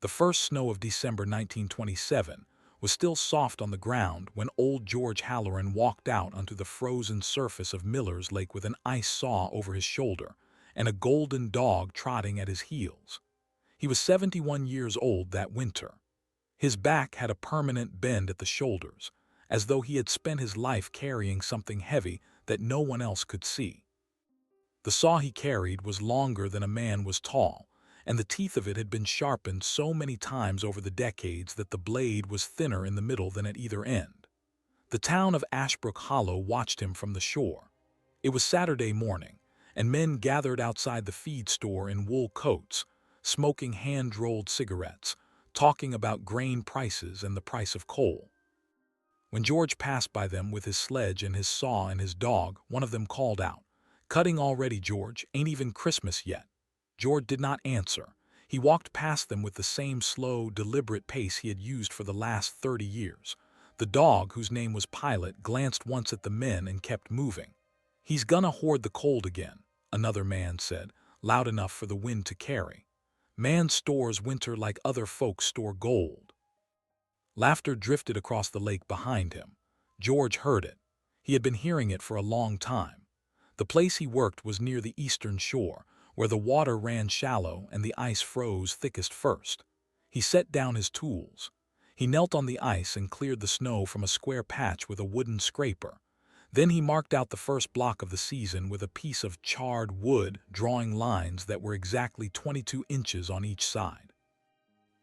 The first snow of December 1927 was still soft on the ground when old George Halloran walked out onto the frozen surface of Miller's Lake with an ice saw over his shoulder and a golden dog trotting at his heels. He was 71 years old that winter. His back had a permanent bend at the shoulders, as though he had spent his life carrying something heavy that no one else could see. The saw he carried was longer than a man was tall, and the teeth of it had been sharpened so many times over the decades that the blade was thinner in the middle than at either end. The town of Ashbrook Hollow watched him from the shore. It was Saturday morning, and men gathered outside the feed store in wool coats, smoking hand-rolled cigarettes, talking about grain prices and the price of coal. When George passed by them with his sledge and his saw and his dog, one of them called out, "Cutting already, George, ain't even Christmas yet." George did not answer. He walked past them with the same slow, deliberate pace he had used for the last 30 years. The dog, whose name was Pilot, glanced once at the men and kept moving. "He's gonna hoard the cold again," another man said, loud enough for the wind to carry. "Man stores winter like other folks store gold." Laughter drifted across the lake behind him. George heard it. He had been hearing it for a long time. The place he worked was near the eastern shore, where the water ran shallow and the ice froze thickest first. He set down his tools. He knelt on the ice and cleared the snow from a square patch with a wooden scraper. Then he marked out the first block of the season with a piece of charred wood, drawing lines that were exactly 22 inches on each side.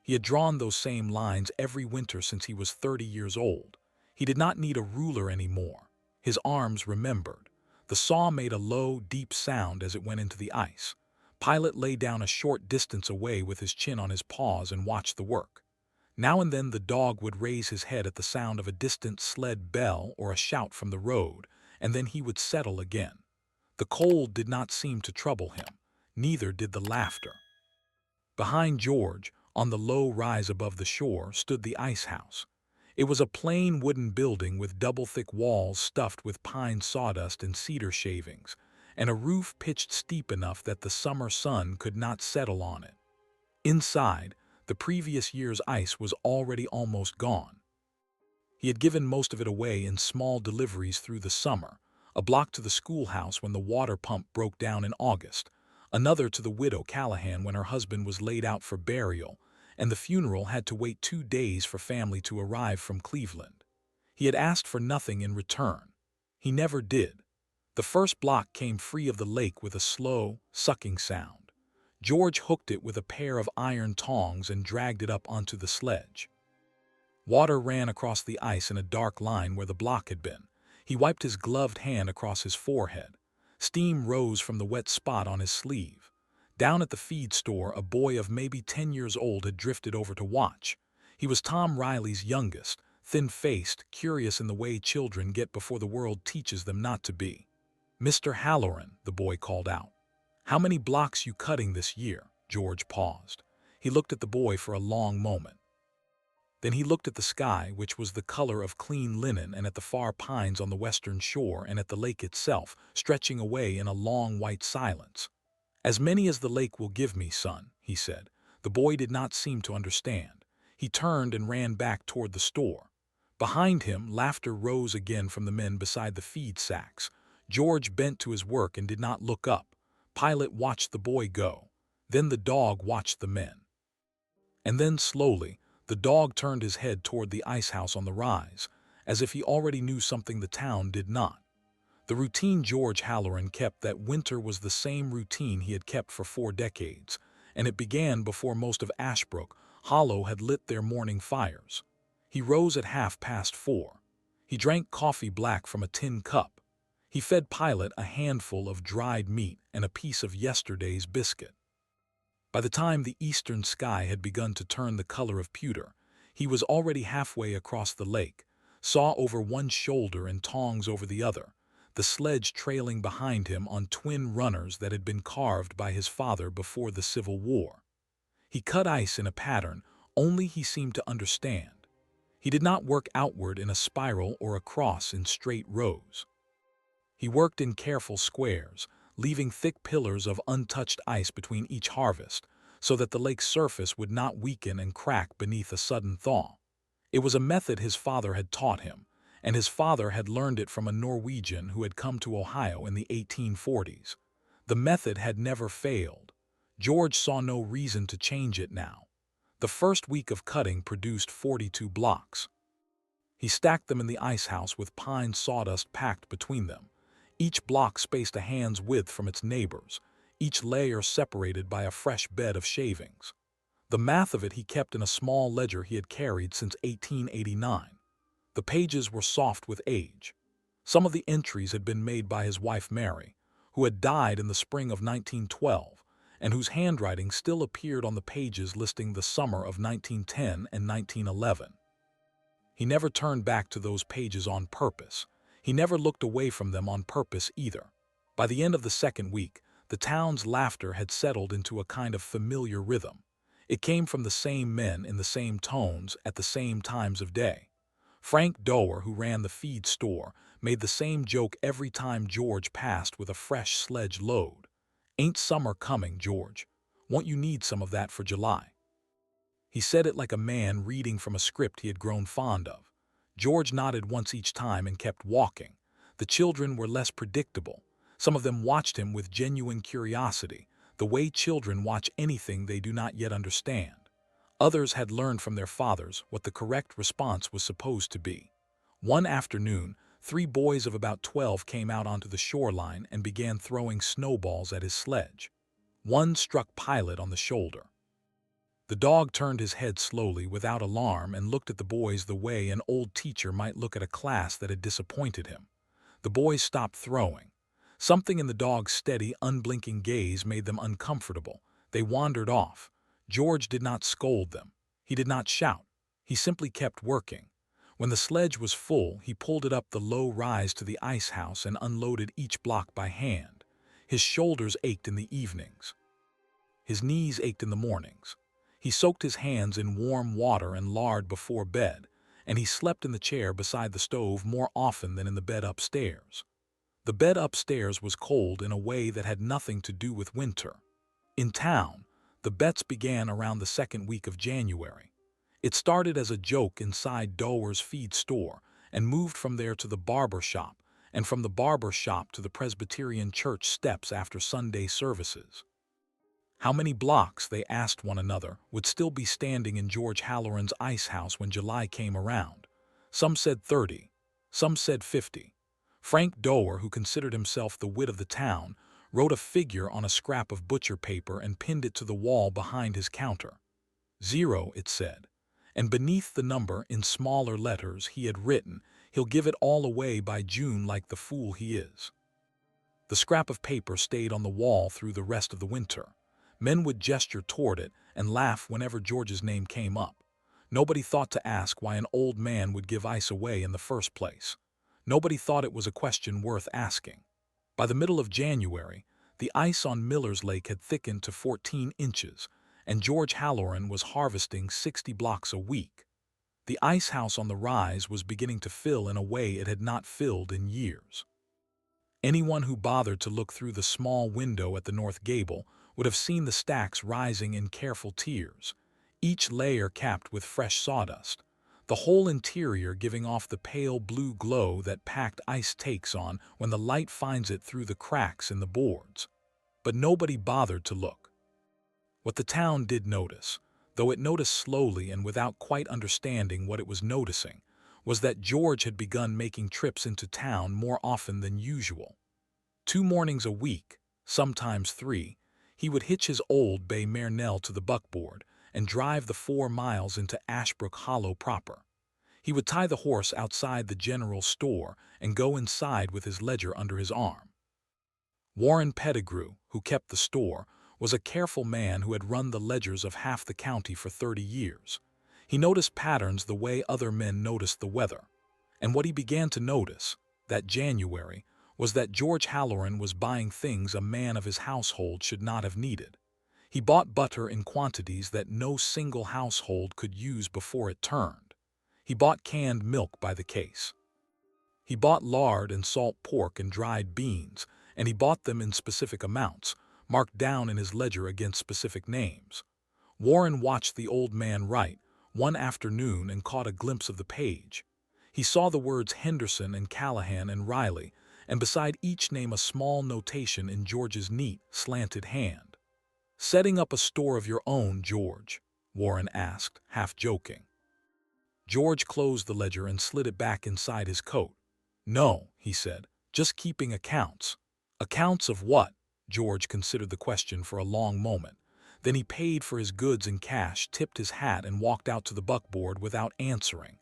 He had drawn those same lines every winter since he was 30 years old. He did not need a ruler anymore. His arms remembered. The saw made a low, deep sound as it went into the ice. Pilot lay down a short distance away with his chin on his paws and watched the work. Now and then the dog would raise his head at the sound of a distant sled bell or a shout from the road, and then he would settle again. The cold did not seem to trouble him. Neither did the laughter. Behind George, on the low rise above the shore, stood the ice house. It was a plain wooden building with double-thick walls stuffed with pine sawdust and cedar shavings, and a roof pitched steep enough that the summer sun could not settle on it. Inside, the previous year's ice was already almost gone. He had given most of it away in small deliveries through the summer, a block to the schoolhouse when the water pump broke down in August, another to the widow Callahan when her husband was laid out for burial, and the funeral had to wait 2 days for family to arrive from Cleveland. He had asked for nothing in return. He never did. The first block came free of the lake with a slow, sucking sound. George hooked it with a pair of iron tongs and dragged it up onto the sledge. Water ran across the ice in a dark line where the block had been. He wiped his gloved hand across his forehead. Steam rose from the wet spot on his sleeve. Down at the feed store, a boy of maybe 10 years old had drifted over to watch. He was Tom Riley's youngest, thin-faced, curious in the way children get before the world teaches them not to be. "Mr. Halloran," the boy called out. "How many blocks you cutting this year?" George paused. He looked at the boy for a long moment. Then he looked at the sky, which was the color of clean linen, and at the far pines on the western shore and at the lake itself, stretching away in a long white silence. "As many as the lake will give me, son," he said. The boy did not seem to understand. He turned and ran back toward the store. Behind him, laughter rose again from the men beside the feed sacks. George bent to his work and did not look up. Pilot watched the boy go. Then the dog watched the men. And then, slowly, the dog turned his head toward the ice house on the rise, as if he already knew something the town did not. The routine George Halloran kept that winter was the same routine he had kept for 4 decades, and it began before most of Ashbrook Hollow had lit their morning fires. He rose at 4:30. He drank coffee black from a tin cup. He fed Pilot a handful of dried meat and a piece of yesterday's biscuit. By the time the eastern sky had begun to turn the color of pewter, he was already halfway across the lake, saw over one shoulder and tongs over the other, the sledge trailing behind him on twin runners that had been carved by his father before the Civil War. He cut ice in a pattern only he seemed to understand. He did not work outward in a spiral or across in straight rows. He worked in careful squares, leaving thick pillars of untouched ice between each harvest, so that the lake's surface would not weaken and crack beneath a sudden thaw. It was a method his father had taught him, and his father had learned it from a Norwegian who had come to Ohio in the 1840s. The method had never failed. George saw no reason to change it now. The first week of cutting produced 42 blocks. He stacked them in the ice house with pine sawdust packed between them. Each block spaced a hand's width from its neighbors, each layer separated by a fresh bed of shavings. The math of it he kept in a small ledger he had carried since 1889. The pages were soft with age. Some of the entries had been made by his wife Mary, who had died in the spring of 1912, and whose handwriting still appeared on the pages listing the summer of 1910 and 1911. He never turned back to those pages on purpose. He never looked away from them on purpose either. By the end of the second week, the town's laughter had settled into a kind of familiar rhythm. It came from the same men in the same tones at the same times of day. Frank Doer, who ran the feed store, made the same joke every time George passed with a fresh sledge load. "Ain't summer coming, George? Won't you need some of that for July?" He said it like a man reading from a script he had grown fond of. George nodded once each time and kept walking. The children were less predictable. Some of them watched him with genuine curiosity, the way children watch anything they do not yet understand. Others had learned from their fathers what the correct response was supposed to be. One afternoon, 3 boys of about 12 came out onto the shoreline and began throwing snowballs at his sledge. One struck Pilot on the shoulder. The dog turned his head slowly without alarm and looked at the boys the way an old teacher might look at a class that had disappointed him. The boys stopped throwing. Something in the dog's steady, unblinking gaze made them uncomfortable. They wandered off. George did not scold them. He did not shout. He simply kept working. When the sledge was full, he pulled it up the low rise to the ice house and unloaded each block by hand. His shoulders ached in the evenings. His knees ached in the mornings. He soaked his hands in warm water and lard before bed, and he slept in the chair beside the stove more often than in the bed upstairs. The bed upstairs was cold in a way that had nothing to do with winter. In town, the bets began around the second week of January. It started as a joke inside Doer's feed store and moved from there to the barber shop, and from the barber shop to the Presbyterian church steps after Sunday services. How many blocks, they asked one another, would still be standing in George Halloran's ice house when July came around? Some said 30, some said 50. Frank Doer, who considered himself the wit of the town, wrote a figure on a scrap of butcher paper and pinned it to the wall behind his counter. 0, it said, and beneath the number, in smaller letters, he had written, "He'll give it all away by June like the fool he is." The scrap of paper stayed on the wall through the rest of the winter. Men would gesture toward it and laugh whenever George's name came up. Nobody thought to ask why an old man would give ice away in the first place. Nobody thought it was a question worth asking. By the middle of January, the ice on Miller's Lake had thickened to 14 inches, and George Halloran was harvesting 60 blocks a week. The ice house on the rise was beginning to fill in a way it had not filled in years. Anyone who bothered to look through the small window at the north gable would have seen the stacks rising in careful tiers, each layer capped with fresh sawdust, the whole interior giving off the pale blue glow that packed ice takes on when the light finds it through the cracks in the boards. But nobody bothered to look. What the town did notice, though it noticed slowly and without quite understanding what it was noticing, was that George had begun making trips into town more often than usual. 2 mornings a week, sometimes 3, he would hitch his old bay mare Nell to the buckboard and drive the 4 miles into Ashbrook Hollow proper. He would tie the horse outside the general store and go inside with his ledger under his arm. Warren Pettigrew, who kept the store, was a careful man who had run the ledgers of half the county for 30 years. He noticed patterns the way other men noticed the weather. And what he began to notice, that January, was that George Halloran was buying things a man of his household should not have needed. He bought butter in quantities that no single household could use before it turned. He bought canned milk by the case. He bought lard and salt pork and dried beans, and he bought them in specific amounts, marked down in his ledger against specific names. Warren watched the old man write one afternoon and caught a glimpse of the page. He saw the words Henderson and Callahan and Riley, and beside each name a small notation in George's neat, slanted hand. "Setting up a store of your own, George?" Warren asked, half joking. George closed the ledger and slid it back inside his coat. "No," he said, "just keeping accounts." "Accounts of what?" George considered the question for a long moment. Then he paid for his goods in cash, tipped his hat, and walked out to the buckboard without answering.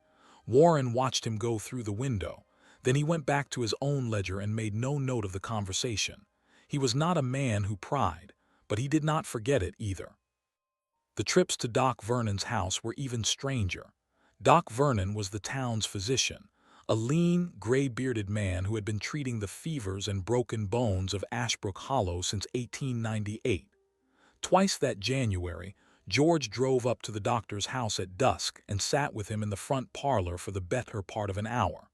Warren watched him go through the window. Then he went back to his own ledger and made no note of the conversation. He was not a man who pried, but he did not forget it either. The trips to Doc Vernon's house were even stranger. Doc Vernon was the town's physician, a lean, gray-bearded man who had been treating the fevers and broken bones of Ashbrook Hollow since 1898. Twice that January, George drove up to the doctor's house at dusk and sat with him in the front parlor for the better part of an hour.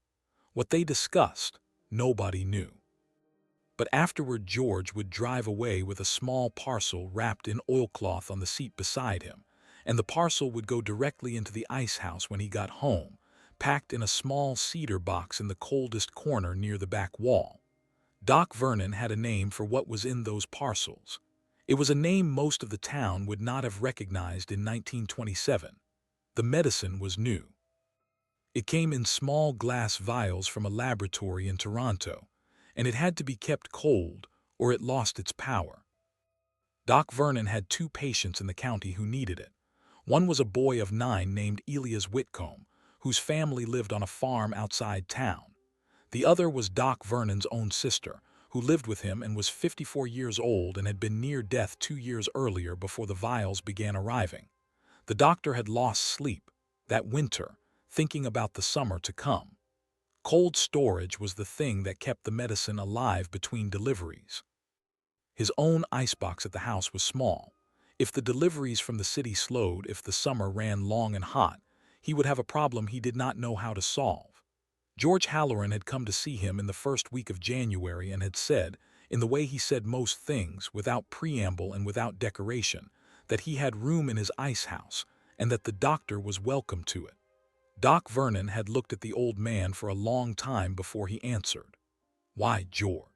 What they discussed, nobody knew. But afterward George would drive away with a small parcel wrapped in oilcloth on the seat beside him, and the parcel would go directly into the ice house when he got home, packed in a small cedar box in the coldest corner near the back wall. Doc Vernon had a name for what was in those parcels. It was a name most of the town would not have recognized in 1927. The medicine was new. It came in small glass vials from a laboratory in Toronto, and it had to be kept cold or it lost its power. Doc Vernon had 2 patients in the county who needed it. One was a boy of 9 named Elias Whitcomb, whose family lived on a farm outside town. The other was Doc Vernon's own sister, who lived with him and was 54 years old and had been near death 2 years earlier before the vials began arriving. The doctor had lost sleep that winter, thinking about the summer to come. Cold storage was the thing that kept the medicine alive between deliveries. His own icebox at the house was small. If the deliveries from the city slowed, if the summer ran long and hot, he would have a problem he did not know how to solve. George Halloran had come to see him in the first week of January and had said, in the way he said most things, without preamble and without decoration, that he had room in his ice house and that the doctor was welcome to it. Doc Vernon had looked at the old man for a long time before he answered. "Why, George?"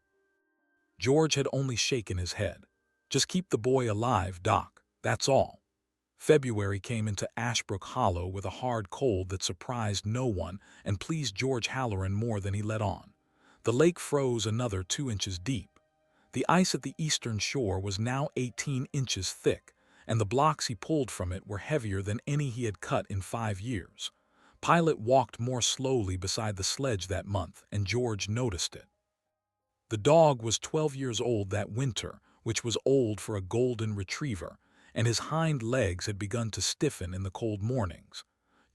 George had only shaken his head. "Just keep the boy alive, Doc, that's all." February came into Ashbrook Hollow with a hard cold that surprised no one and pleased George Halloran more than he let on. The lake froze another 2 inches deep. The ice at the eastern shore was now 18 inches thick, and the blocks he pulled from it were heavier than any he had cut in 5 years. Pilot walked more slowly beside the sledge that month, and George noticed it. The dog was 12 years old that winter, which was old for a golden retriever, and his hind legs had begun to stiffen in the cold mornings.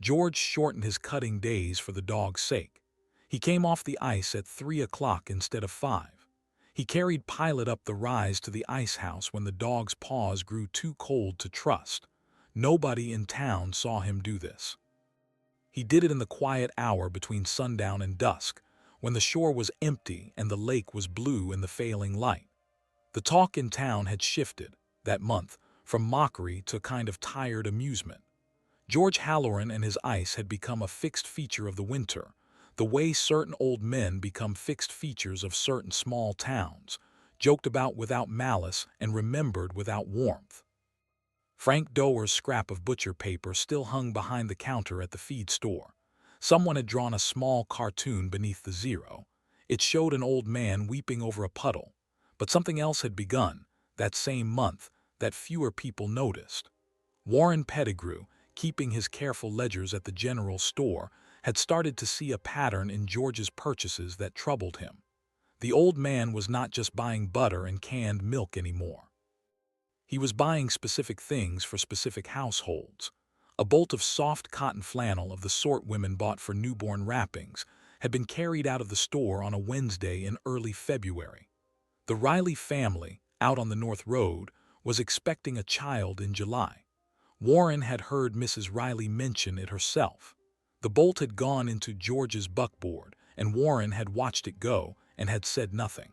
George shortened his cutting days for the dog's sake. He came off the ice at 3 o'clock instead of 5. He carried Pilot up the rise to the ice house when the dog's paws grew too cold to trust. Nobody in town saw him do this. He did it in the quiet hour between sundown and dusk, when the shore was empty and the lake was blue in the failing light. The talk in town had shifted, that month, from mockery to a kind of tired amusement. George Halloran and his ice had become a fixed feature of the winter, the way certain old men become fixed features of certain small towns, joked about without malice and remembered without warmth. Frank Doer's scrap of butcher paper still hung behind the counter at the feed store. Someone had drawn a small cartoon beneath the zero. It showed an old man weeping over a puddle. But something else had begun, that same month, that fewer people noticed. Warren Pettigrew, keeping his careful ledgers at the general store, had started to see a pattern in George's purchases that troubled him. The old man was not just buying butter and canned milk anymore. He was buying specific things for specific households. A bolt of soft cotton flannel of the sort women bought for newborn wrappings had been carried out of the store on a Wednesday in early February. The Riley family, out on the North Road, was expecting a child in July. Warren had heard Mrs. Riley mention it herself. The bolt had gone into George's buckboard, and Warren had watched it go and had said nothing.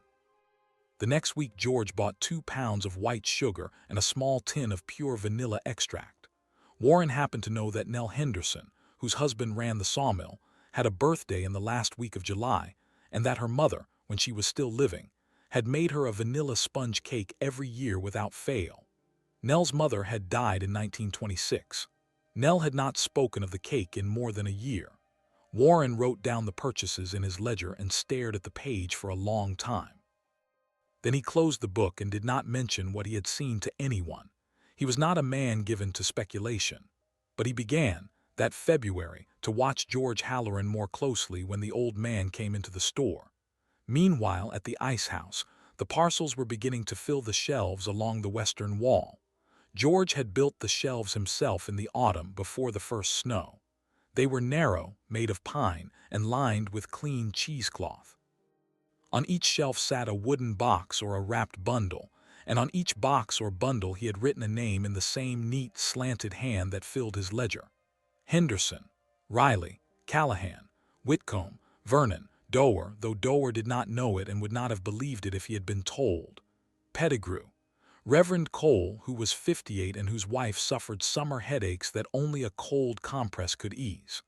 The next week George bought 2 pounds of white sugar and a small tin of pure vanilla extract. Warren happened to know that Nell Henderson, whose husband ran the sawmill, had a birthday in the last week of July, and that her mother, when she was still living, had made her a vanilla sponge cake every year without fail. Nell's mother had died in 1926. Nell had not spoken of the cake in more than a year. Warren wrote down the purchases in his ledger and stared at the page for a long time. Then he closed the book and did not mention what he had seen to anyone. He was not a man given to speculation. But he began, that February, to watch George Halloran more closely when the old man came into the store. Meanwhile, at the ice house, the parcels were beginning to fill the shelves along the western wall. George had built the shelves himself in the autumn before the first snow. They were narrow, made of pine, and lined with clean cheesecloth. On each shelf sat a wooden box or a wrapped bundle, and on each box or bundle he had written a name in the same neat, slanted hand that filled his ledger. Henderson, Riley, Callahan, Whitcomb, Vernon, Dower, though Dower did not know it and would not have believed it if he had been told. Pettigrew, Reverend Cole, who was 58 and whose wife suffered summer headaches that only a cold compress could ease.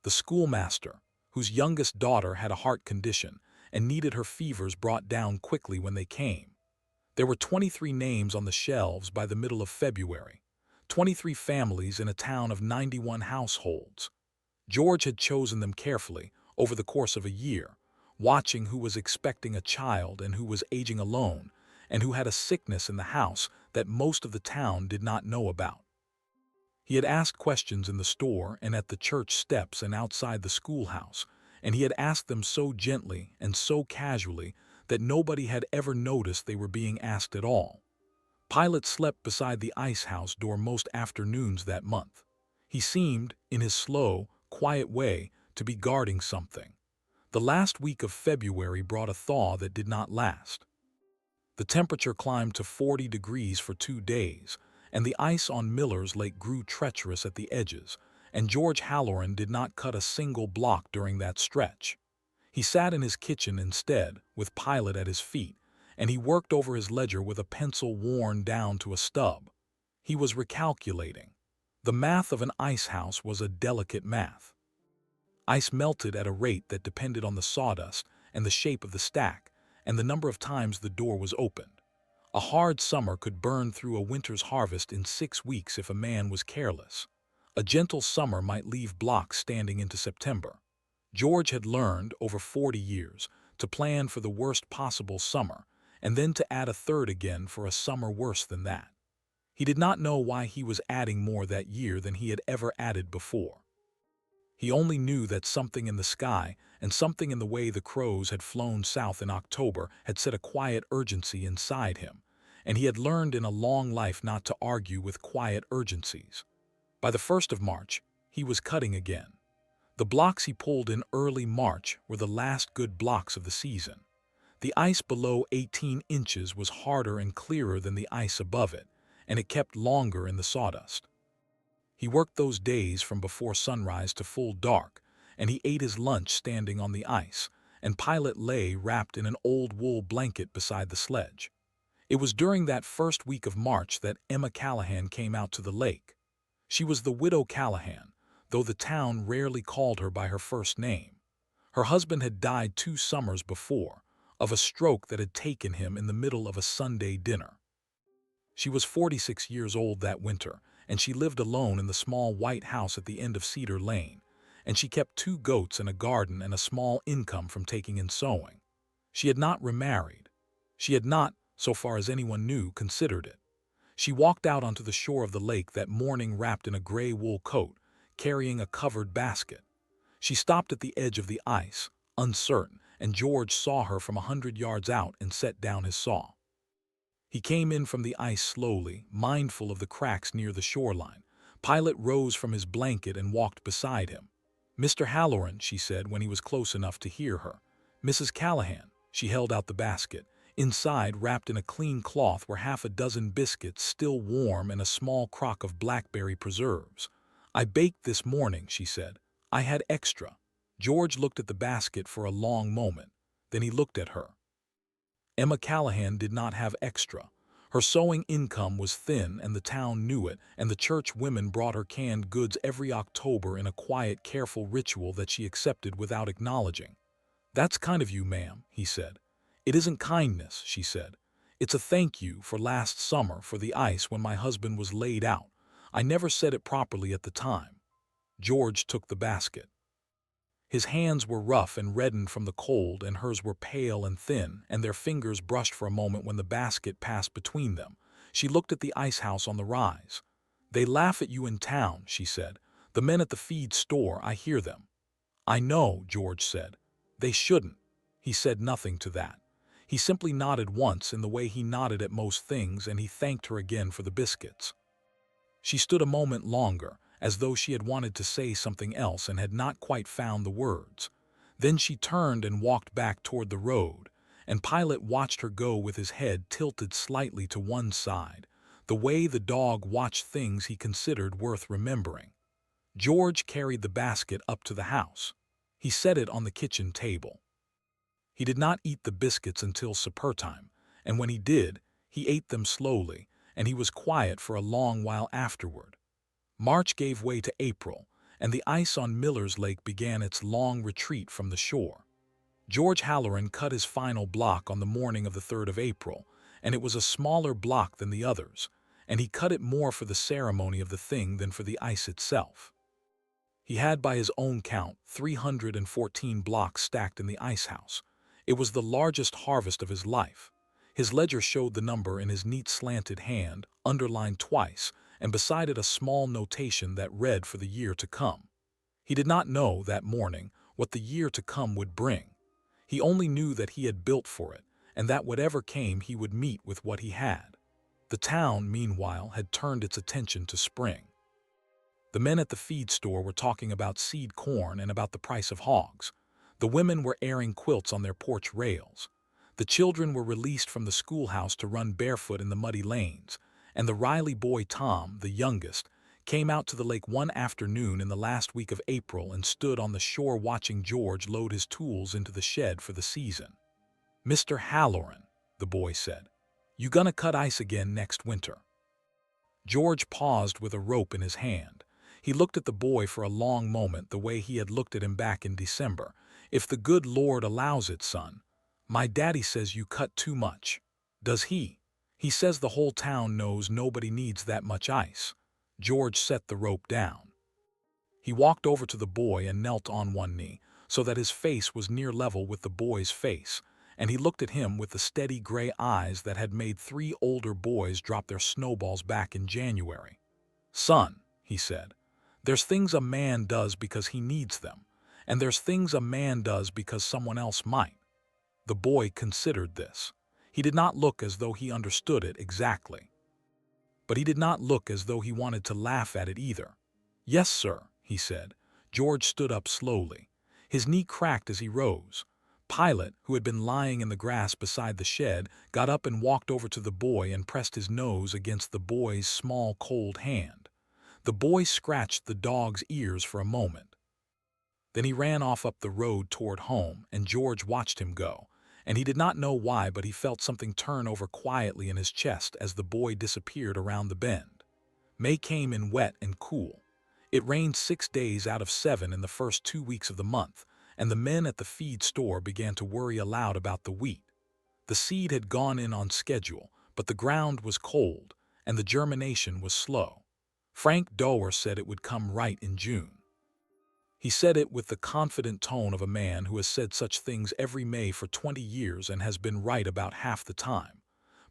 The schoolmaster, whose youngest daughter had a heart condition and needed her fevers brought down quickly when they came. There were 23 names on the shelves by the middle of February, 23 families in a town of 91 households. George had chosen them carefully over the course of a year, watching who was expecting a child and who was aging alone, and who had a sickness in the house that most of the town did not know about. He had asked questions in the store and at the church steps and outside the schoolhouse, and he had asked them so gently and so casually that nobody had ever noticed they were being asked at all. Pilot slept beside the ice house door most afternoons that month. He seemed, in his slow, quiet way, to be guarding something. The last week of February brought a thaw that did not last. The temperature climbed to 40 degrees for 2 days, and the ice on Miller's Lake grew treacherous at the edges, and George Halloran did not cut a single block during that stretch. He sat in his kitchen instead, with Pilot at his feet, and he worked over his ledger with a pencil worn down to a stub. He was recalculating. The math of an ice house was a delicate math. Ice melted at a rate that depended on the sawdust and the shape of the stack, and the number of times the door was opened. A hard summer could burn through a winter's harvest in 6 weeks if a man was careless. A gentle summer might leave blocks standing into September. George had learned, over 40 years, to plan for the worst possible summer, and then to add a third again for a summer worse than that. He did not know why he was adding more that year than he had ever added before. He only knew that something in the sky and something in the way the crows had flown south in October had set a quiet urgency inside him, and he had learned in a long life not to argue with quiet urgencies. By the 1st of March, he was cutting again. The blocks he pulled in early March were the last good blocks of the season. The ice below 18 inches was harder and clearer than the ice above it, and it kept longer in the sawdust. He worked those days from before sunrise to full dark, and he ate his lunch standing on the ice, and Pilot lay wrapped in an old wool blanket beside the sledge. It was during that first week of March that Emma Callahan came out to the lake. She was the widow Callahan, though the town rarely called her by her first name. Her husband had died 2 summers before, of a stroke that had taken him in the middle of a Sunday dinner. She was 46 years old that winter, and she lived alone in the small white house at the end of Cedar Lane, and she kept 2 goats and a garden and a small income from taking in sewing. She had not remarried. She had not, so far as anyone knew, considered it. She walked out onto the shore of the lake that morning wrapped in a gray wool coat, carrying a covered basket. She stopped at the edge of the ice, uncertain, and George saw her from 100 yards out and set down his saw. He came in from the ice slowly, mindful of the cracks near the shoreline. Pilot rose from his blanket and walked beside him. "Mr. Halloran," she said when he was close enough to hear her. "Mrs. Callahan." She held out the basket. Inside, wrapped in a clean cloth, were half a dozen biscuits, still warm, and a small crock of blackberry preserves. "I baked this morning," she said. "I had extra." George looked at the basket for a long moment. Then he looked at her. Emma Callahan did not have extra. Her sewing income was thin and the town knew it, and the church women brought her canned goods every October in a quiet, careful ritual that she accepted without acknowledging. "That's kind of you, ma'am," he said. "It isn't kindness," she said. "It's a thank you for last summer for the ice when my husband was laid out. I never said it properly at the time." George took the basket. His hands were rough and reddened from the cold, and hers were pale and thin, and their fingers brushed for a moment when the basket passed between them. She looked at the ice house on the rise. "They laugh at you in town," she said. "The men at the feed store, I hear them." "I know," George said. "They shouldn't." He said nothing to that. He simply nodded once in the way he nodded at most things, and he thanked her again for the biscuits. She stood a moment longer, as though she had wanted to say something else and had not quite found the words. Then she turned and walked back toward the road, and Pilot watched her go with his head tilted slightly to one side, the way the dog watched things he considered worth remembering. George carried the basket up to the house. He set it on the kitchen table. He did not eat the biscuits until supper time, and when he did, he ate them slowly, and he was quiet for a long while afterward. March gave way to April, and the ice on Miller's Lake began its long retreat from the shore. George Halloran cut his final block on the morning of the 3rd of April, and it was a smaller block than the others, and he cut it more for the ceremony of the thing than for the ice itself. He had, by his own count, 314 blocks stacked in the ice house. It was the largest harvest of his life. His ledger showed the number in his neat slanted hand, underlined twice, and beside it a small notation that read for the year to come. He did not know, that morning, what the year to come would bring. He only knew that he had built for it, and that whatever came he would meet with what he had. The town, meanwhile, had turned its attention to spring. The men at the feed store were talking about seed corn and about the price of hogs. The women were airing quilts on their porch rails. The children were released from the schoolhouse to run barefoot in the muddy lanes, and the Riley boy Tom, the youngest, came out to the lake one afternoon in the last week of April and stood on the shore watching George load his tools into the shed for the season. "Mr. Halloran," the boy said, "you gonna cut ice again next winter?" George paused with a rope in his hand. He looked at the boy for a long moment the way he had looked at him back in December. "If the good Lord allows it, son. My daddy says you cut too much." "Does he?" "He says the whole town knows nobody needs that much ice." George set the rope down. He walked over to the boy and knelt on one knee, so that his face was near level with the boy's face, and he looked at him with the steady gray eyes that had made 3 older boys drop their snowballs back in January. "Son," he said, "there's things a man does because he needs them, and there's things a man does because someone else might." The boy considered this. He did not look as though he understood it exactly. But he did not look as though he wanted to laugh at it either. "Yes, sir," he said. George stood up slowly. His knee cracked as he rose. Pilot, who had been lying in the grass beside the shed, got up and walked over to the boy and pressed his nose against the boy's small, cold hand. The boy scratched the dog's ears for a moment. Then he ran off up the road toward home, and George watched him go, and he did not know why, but he felt something turn over quietly in his chest as the boy disappeared around the bend. May came in wet and cool. It rained 6 days out of 7 in the first 2 weeks of the month, and the men at the feed store began to worry aloud about the wheat. The seed had gone in on schedule, but the ground was cold, and the germination was slow. Frank Dower said it would come right in June. He said it with the confident tone of a man who has said such things every May for 20 years and has been right about half the time.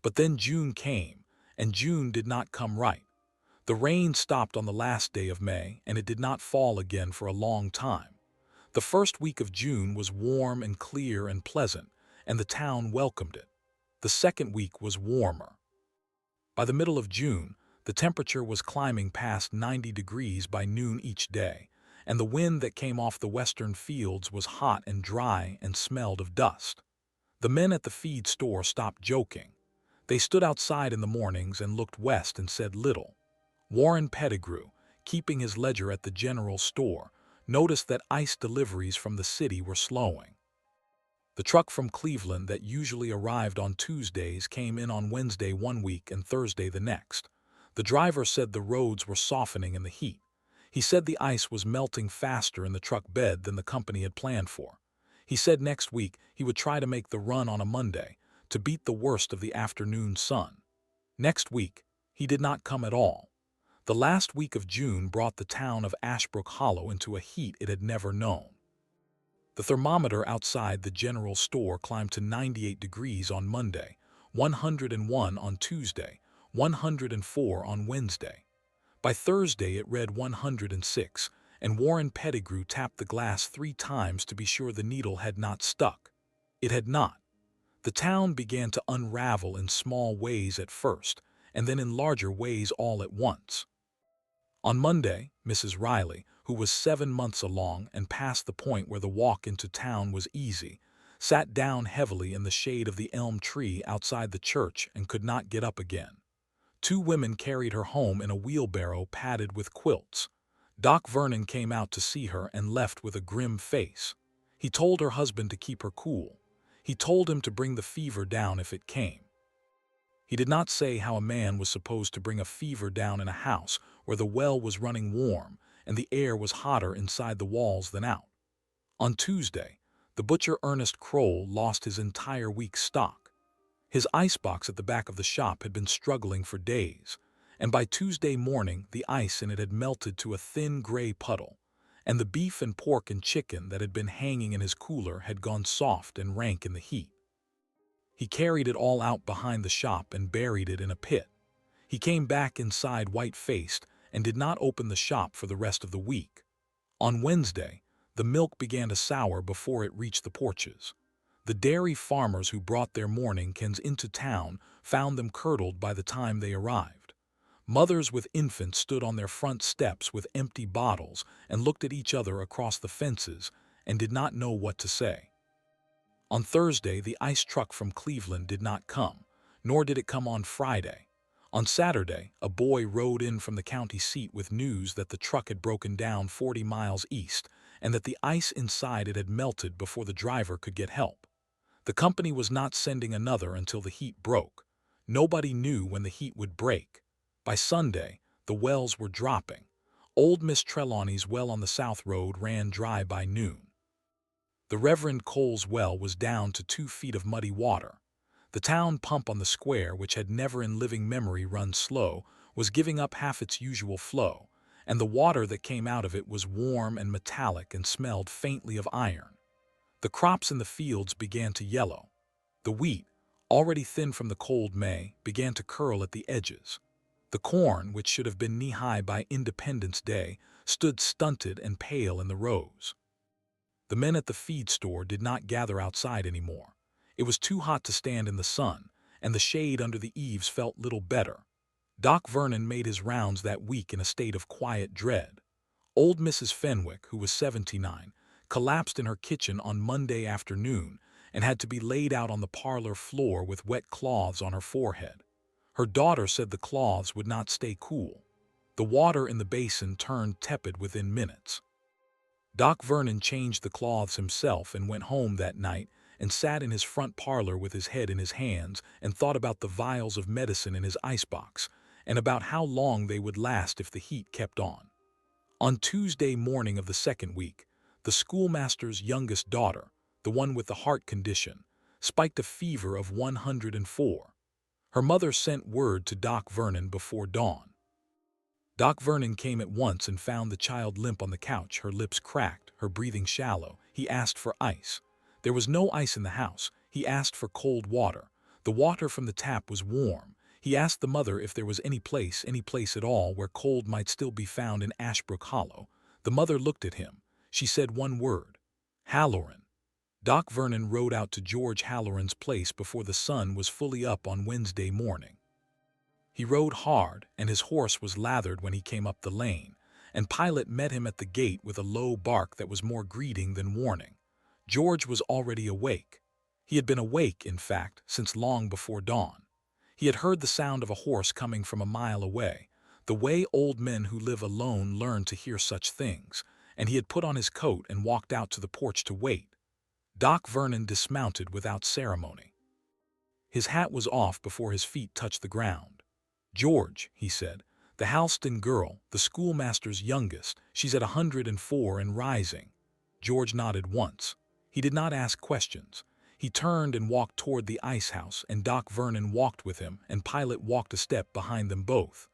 But then June came, and June did not come right. The rain stopped on the last day of May, and it did not fall again for a long time. The first week of June was warm and clear and pleasant, and the town welcomed it. The second week was warmer. By the middle of June, the temperature was climbing past 90 degrees by noon each day, and the wind that came off the western fields was hot and dry and smelled of dust. The men at the feed store stopped joking. They stood outside in the mornings and looked west and said little. Warren Pettigrew, keeping his ledger at the general store, noticed that ice deliveries from the city were slowing. The truck from Cleveland that usually arrived on Tuesdays came in on Wednesday one week and Thursday the next. The driver said the roads were softening in the heat. He said the ice was melting faster in the truck bed than the company had planned for. He said next week he would try to make the run on a Monday, to beat the worst of the afternoon sun. Next week, he did not come at all. The last week of June brought the town of Ashbrook Hollow into a heat it had never known. The thermometer outside the general store climbed to 98 degrees on Monday, 101 on Tuesday, 104 on Wednesday. By Thursday it read 106, and Warren Pettigrew tapped the glass 3 times to be sure the needle had not stuck. It had not. The town began to unravel in small ways at first, and then in larger ways all at once. On Monday, Mrs. Riley, who was 7 months along and past the point where the walk into town was easy, sat down heavily in the shade of the elm tree outside the church and could not get up again. 2 women carried her home in a wheelbarrow padded with quilts. Doc Vernon came out to see her and left with a grim face. He told her husband to keep her cool. He told him to bring the fever down if it came. He did not say how a man was supposed to bring a fever down in a house where the well was running warm and the air was hotter inside the walls than out. On Tuesday, the butcher Ernest Kroll lost his entire week's stock. His icebox at the back of the shop had been struggling for days, and by Tuesday morning the ice in it had melted to a thin gray puddle, and the beef and pork and chicken that had been hanging in his cooler had gone soft and rank in the heat. He carried it all out behind the shop and buried it in a pit. He came back inside white-faced and did not open the shop for the rest of the week. On Wednesday, the milk began to sour before it reached the porches. The dairy farmers who brought their morning cans into town found them curdled by the time they arrived. Mothers with infants stood on their front steps with empty bottles and looked at each other across the fences and did not know what to say. On Thursday, the ice truck from Cleveland did not come, nor did it come on Friday. On Saturday, a boy rode in from the county seat with news that the truck had broken down 40 miles east and that the ice inside it had melted before the driver could get help. The company was not sending another until the heat broke. Nobody knew when the heat would break. By Sunday, the wells were dropping. Old Miss Trelawney's well on the South Road ran dry by noon. The Reverend Cole's well was down to 2 feet of muddy water. The town pump on the square, which had never in living memory run slow, was giving up half its usual flow, and the water that came out of it was warm and metallic and smelled faintly of iron. The crops in the fields began to yellow. The wheat, already thin from the cold May, began to curl at the edges. The corn, which should have been knee-high by Independence Day, stood stunted and pale in the rows. The men at the feed store did not gather outside anymore. It was too hot to stand in the sun, and the shade under the eaves felt little better. Doc Vernon made his rounds that week in a state of quiet dread. Old Mrs. Fenwick, who was 79, collapsed in her kitchen on Monday afternoon and had to be laid out on the parlor floor with wet cloths on her forehead. Her daughter said the cloths would not stay cool. The water in the basin turned tepid within minutes. Doc Vernon changed the cloths himself and went home that night and sat in his front parlor with his head in his hands and thought about the vials of medicine in his icebox and about how long they would last if the heat kept on. On Tuesday morning of the second week, the schoolmaster's youngest daughter, the one with the heart condition, spiked a fever of 104. Her mother sent word to Doc Vernon before dawn. Doc Vernon came at once and found the child limp on the couch, her lips cracked, her breathing shallow. He asked for ice. There was no ice in the house. He asked for cold water. The water from the tap was warm. He asked the mother if there was any place at all, where cold might still be found in Ashbrook Hollow. The mother looked at him. She said one word: Halloran. Doc Vernon rode out to George Halloran's place before the sun was fully up on Wednesday morning. He rode hard, and his horse was lathered when he came up the lane, and Pilot met him at the gate with a low bark that was more greeting than warning. George was already awake. He had been awake, in fact, since long before dawn. He had heard the sound of a horse coming from a mile away, the way old men who live alone learn to hear such things, and he had put on his coat and walked out to the porch to wait. Doc Vernon dismounted without ceremony. His hat was off before his feet touched the ground. "George," he said, "the Halston girl, the schoolmaster's youngest, she's at 104 and rising." George nodded once. He did not ask questions. He turned and walked toward the ice house, and Doc Vernon walked with him, and Pilot walked a step behind them both.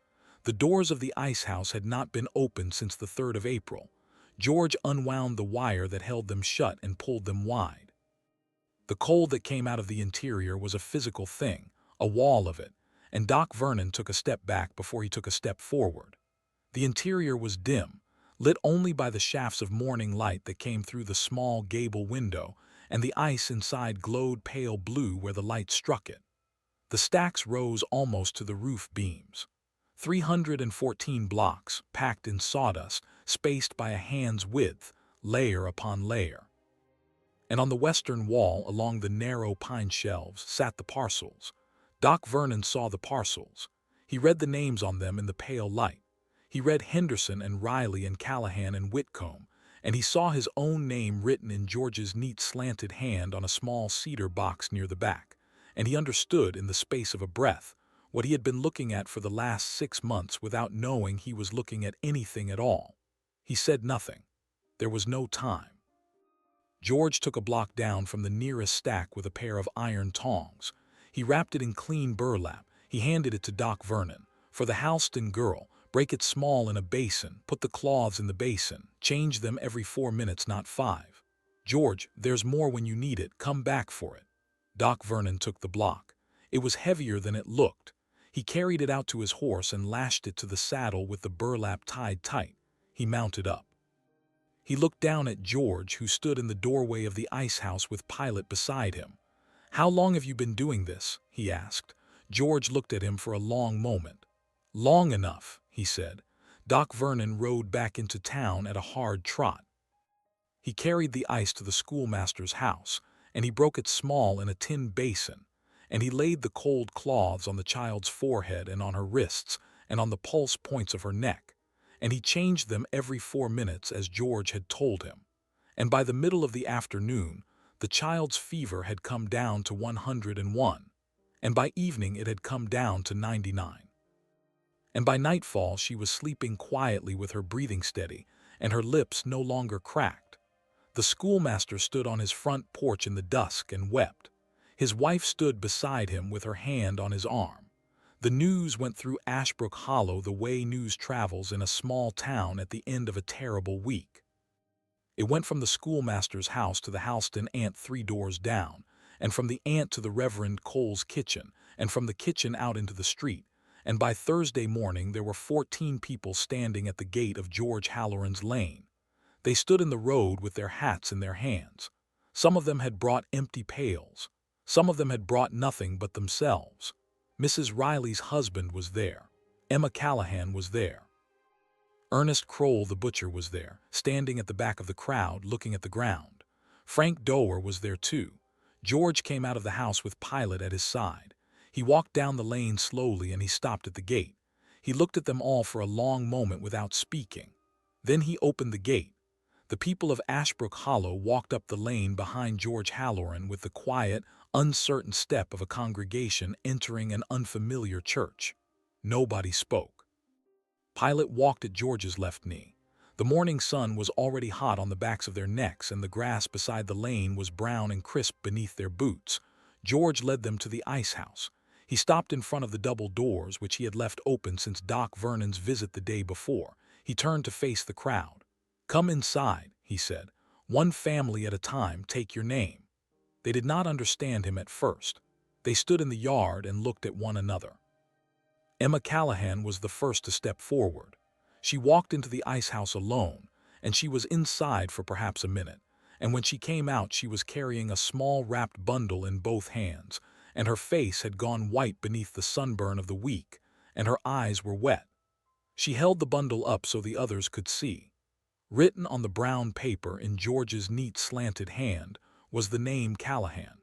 The doors of the ice house had not been opened since the 3rd of April. George unwound the wire that held them shut and pulled them wide. The cold that came out of the interior was a physical thing, a wall of it, and Doc Vernon took a step back before he took a step forward. The interior was dim, lit only by the shafts of morning light that came through the small gable window, and the ice inside glowed pale blue where the light struck it. The stacks rose almost to the roof beams. 314 blocks, packed in sawdust, spaced by a hand's width, layer upon layer. And on the western wall, along the narrow pine shelves, sat the parcels. Doc Vernon saw the parcels. He read the names on them in the pale light. He read Henderson and Riley and Callahan and Whitcomb, and he saw his own name written in George's neat slanted hand on a small cedar box near the back, and he understood in the space of a breath what he had been looking at for the last 6 months without knowing he was looking at anything at all. He said nothing. There was no time. George took a block down from the nearest stack with a pair of iron tongs. He wrapped it in clean burlap. He handed it to Doc Vernon. "For the Halston girl, break it small in a basin, put the cloths in the basin, change them every 4 minutes, not 5. George, there's more when you need it, come back for it." Doc Vernon took the block. It was heavier than it looked. He carried it out to his horse and lashed it to the saddle with the burlap tied tight. He mounted up. He looked down at George, who stood in the doorway of the ice house with Pilot beside him. "How long have you been doing this?" he asked. George looked at him for a long moment. "Long enough," he said. Doc Vernon rode back into town at a hard trot. He carried the ice to the schoolmaster's house, and he broke it small in a tin basin, and he laid the cold cloths on the child's forehead and on her wrists and on the pulse points of her neck, and he changed them every 4 minutes as George had told him. And by the middle of the afternoon, the child's fever had come down to 101, and by evening it had come down to 99. And by nightfall she was sleeping quietly with her breathing steady, and her lips no longer cracked. The schoolmaster stood on his front porch in the dusk and wept. His wife stood beside him with her hand on his arm. The news went through Ashbrook Hollow the way news travels in a small town at the end of a terrible week. It went from the schoolmaster's house to the Halston aunt 3 doors down, and from the aunt to the Reverend Cole's kitchen, and from the kitchen out into the street, and by Thursday morning there were 14 people standing at the gate of George Halloran's lane. They stood in the road with their hats in their hands. Some of them had brought empty pails. Some of them had brought nothing but themselves. Mrs. Riley's husband was there. Emma Callahan was there. Ernest Kroll the butcher was there, standing at the back of the crowd looking at the ground. Frank Dower was there too. George came out of the house with Pilot at his side. He walked down the lane slowly and he stopped at the gate. He looked at them all for a long moment without speaking. Then he opened the gate. The people of Ashbrook Hollow walked up the lane behind George Halloran with the quiet, uncertain step of a congregation entering an unfamiliar church. Nobody spoke. Pilot walked at George's left knee. The morning sun was already hot on the backs of their necks, and the grass beside the lane was brown and crisp beneath their boots. George led them to the ice house. He stopped in front of the double doors, which he had left open since Doc Vernon's visit the day before. He turned to face the crowd. "Come inside," he said. "One family at a time, take your name." They did not understand him at first. They stood in the yard and looked at one another. Emma Callahan was the first to step forward. She walked into the ice house alone, and she was inside for perhaps a minute, and when she came out she was carrying a small wrapped bundle in both hands, and her face had gone white beneath the sunburn of the week, and her eyes were wet. She held the bundle up so the others could see. Written on the brown paper in George's neat slanted hand was the name Callahan.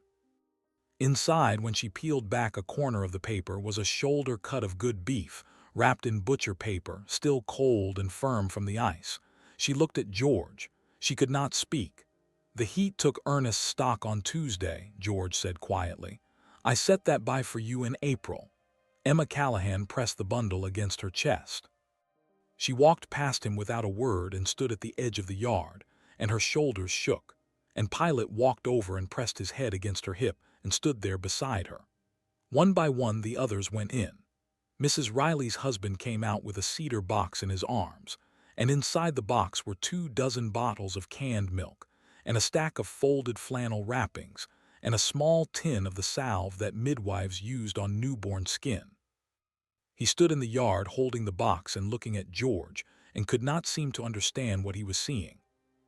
Inside, when she peeled back a corner of the paper, was a shoulder cut of good beef, wrapped in butcher paper, still cold and firm from the ice. She looked at George. She could not speak. The heat took earnest stock on Tuesday, George said quietly. I set that by for you in April. Emma Callahan pressed the bundle against her chest. She walked past him without a word and stood at the edge of the yard, and her shoulders shook. And Pilot walked over and pressed his head against her hip and stood there beside her. One by one the others went in. Mrs. Riley's husband came out with a cedar box in his arms, and inside the box were 24 bottles of canned milk, and a stack of folded flannel wrappings, and a small tin of the salve that midwives used on newborn skin. He stood in the yard holding the box and looking at George, and could not seem to understand what he was seeing.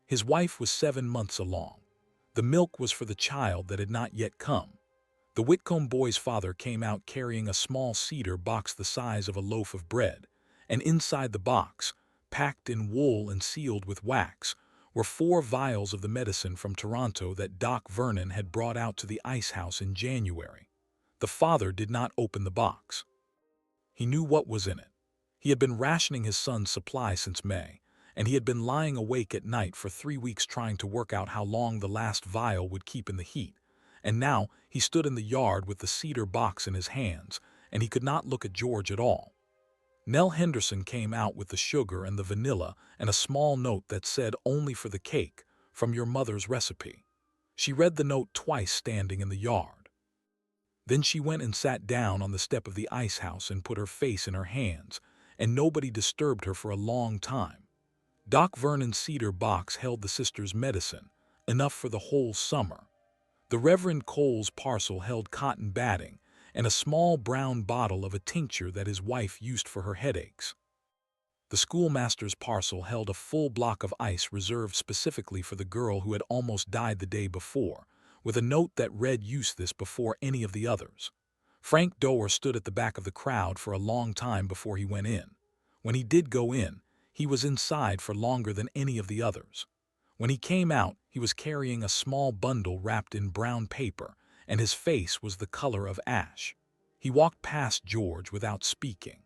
His wife was 7 months along. The milk was for the child that had not yet come. The Whitcomb boy's father came out carrying a small cedar box the size of a loaf of bread, and inside the box, packed in wool and sealed with wax, were 4 vials of the medicine from Toronto that Doc Vernon had brought out to the ice house in January. The father did not open the box. He knew what was in it. He had been rationing his son's supply since May, and he had been lying awake at night for 3 weeks trying to work out how long the last vial would keep in the heat. And now he stood in the yard with the cedar box in his hands, and he could not look at George at all. Nell Henderson came out with the sugar and the vanilla and a small note that said, "Only for the cake, from your mother's recipe." She read the note twice standing in the yard. Then she went and sat down on the step of the ice house and put her face in her hands, and nobody disturbed her for a long time. Doc Vernon's cedar box held the sisters' medicine, enough for the whole summer. The Reverend Cole's parcel held cotton batting and a small brown bottle of a tincture that his wife used for her headaches. The schoolmaster's parcel held a full block of ice reserved specifically for the girl who had almost died the day before, with a note that read, "Use this before any of the others." Frank Doerr stood at the back of the crowd for a long time before he went in. When he did go in, he was inside for longer than any of the others. When he came out, he was carrying a small bundle wrapped in brown paper, and his face was the color of ash. He walked past George without speaking.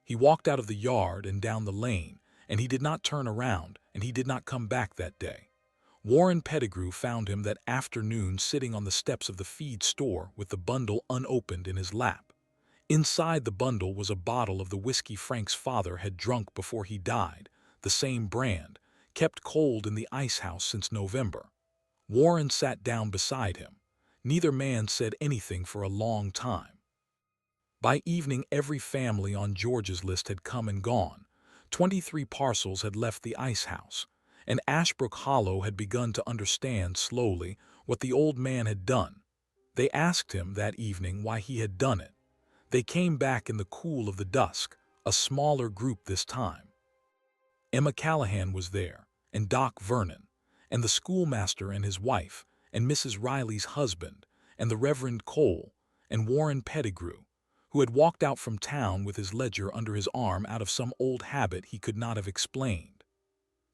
He walked out of the yard and down the lane, and he did not turn around, and he did not come back that day. Warren Pettigrew found him that afternoon sitting on the steps of the feed store with the bundle unopened in his lap. Inside the bundle was a bottle of the whiskey Frank's father had drunk before he died, the same brand, kept cold in the ice house since November. Warren sat down beside him. Neither man said anything for a long time. By evening, every family on George's list had come and gone. 23 parcels had left the ice house, and Ashbrook Hollow had begun to understand slowly what the old man had done. They asked him that evening why he had done it. They came back in the cool of the dusk, a smaller group this time. Emma Callahan was there, and Doc Vernon, and the schoolmaster and his wife, and Mrs. Riley's husband, and the Reverend Cole, and Warren Pettigrew, who had walked out from town with his ledger under his arm out of some old habit he could not have explained.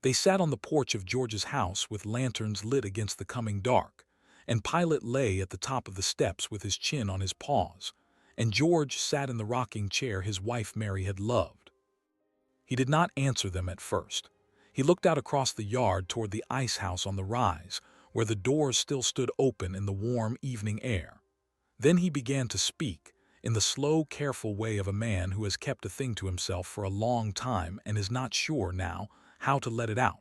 They sat on the porch of George's house with lanterns lit against the coming dark, and Pilot lay at the top of the steps with his chin on his paws, and George sat in the rocking chair his wife Mary had loved. He did not answer them at first. He looked out across the yard toward the ice house on the rise, where the doors still stood open in the warm evening air. Then he began to speak, in the slow, careful way of a man who has kept a thing to himself for a long time and is not sure now how to let it out.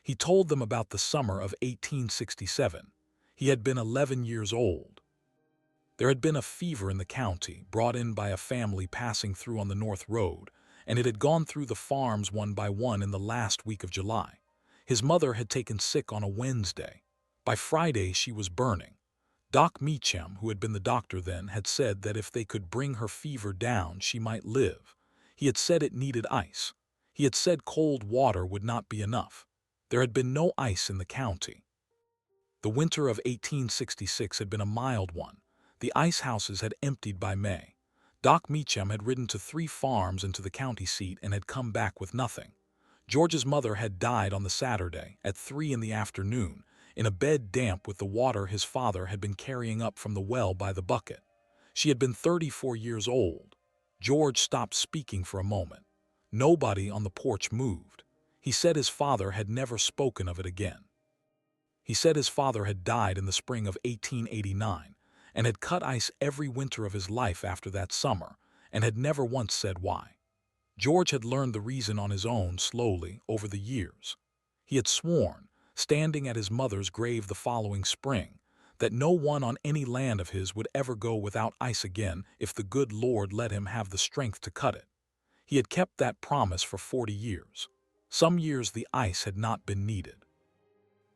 He told them about the summer of 1867. He had been 11 years old. There had been a fever in the county, brought in by a family passing through on the North Road, and it had gone through the farms one by one in the last week of July. His mother had taken sick on a Wednesday. By Friday she was burning. Doc Meacham, who had been the doctor then, had said that if they could bring her fever down, she might live. He had said it needed ice. He had said cold water would not be enough. There had been no ice in the county. The winter of 1866 had been a mild one. The ice houses had emptied by May. Doc Meacham had ridden to 3 farms and to the county seat and had come back with nothing. George's mother had died on the Saturday at 3 in the afternoon, in a bed damp with the water his father had been carrying up from the well by the bucket. She had been 34 years old. George stopped speaking for a moment. Nobody on the porch moved. He said his father had never spoken of it again. He said his father had died in the spring of 1889 and had cut ice every winter of his life after that summer and had never once said why. George had learned the reason on his own slowly over the years. He had sworn, standing at his mother's grave the following spring, that no one on any land of his would ever go without ice again if the good Lord let him have the strength to cut it. He had kept that promise for 40 years. Some years the ice had not been needed.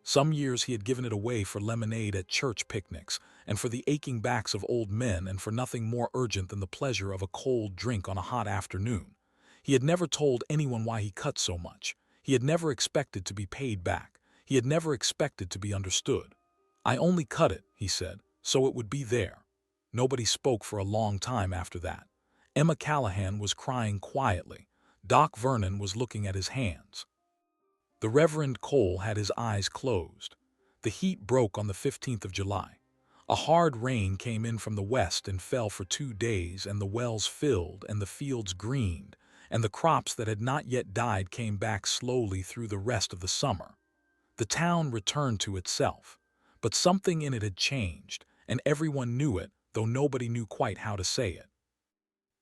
Some years he had given it away for lemonade at church picnics and for the aching backs of old men and for nothing more urgent than the pleasure of a cold drink on a hot afternoon. He had never told anyone why he cut so much. He had never expected to be paid back. He had never expected to be understood. "I only cut it," he said, "so it would be there." Nobody spoke for a long time after that. Emma Callahan was crying quietly. Doc Vernon was looking at his hands. The Reverend Cole had his eyes closed. The heat broke on the 15th of July. A hard rain came in from the west and fell for 2 days, and the wells filled and the fields greened, and the crops that had not yet died came back slowly through the rest of the summer. The town returned to itself, but something in it had changed, and everyone knew it, though nobody knew quite how to say it.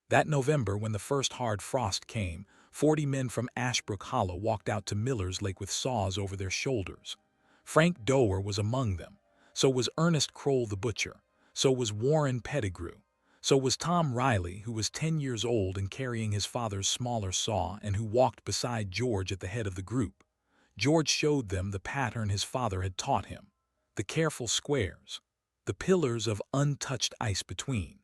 That November, when the first hard frost came, 40 men from Ashbrook Hollow walked out to Miller's Lake with saws over their shoulders. Frank Doer was among them. So was Ernest Kroll the butcher. So was Warren Pettigrew. So was Tom Riley, who was 10 years old and carrying his father's smaller saw and who walked beside George at the head of the group. George showed them the pattern his father had taught him, the careful squares, the pillars of untouched ice between.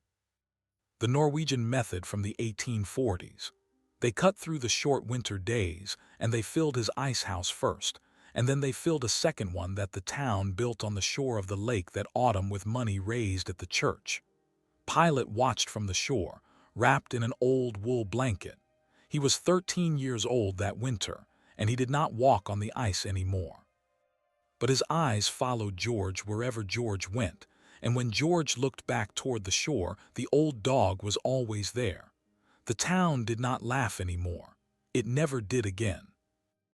The Norwegian method from the 1840s. They cut through the short winter days, and they filled his ice house first, and then they filled a second one that the town built on the shore of the lake that autumn with money raised at the church. Pilate watched from the shore, wrapped in an old wool blanket. He was 13 years old that winter, and he did not walk on the ice anymore. But his eyes followed George wherever George went, and when George looked back toward the shore, the old dog was always there. The town did not laugh anymore. It never did again.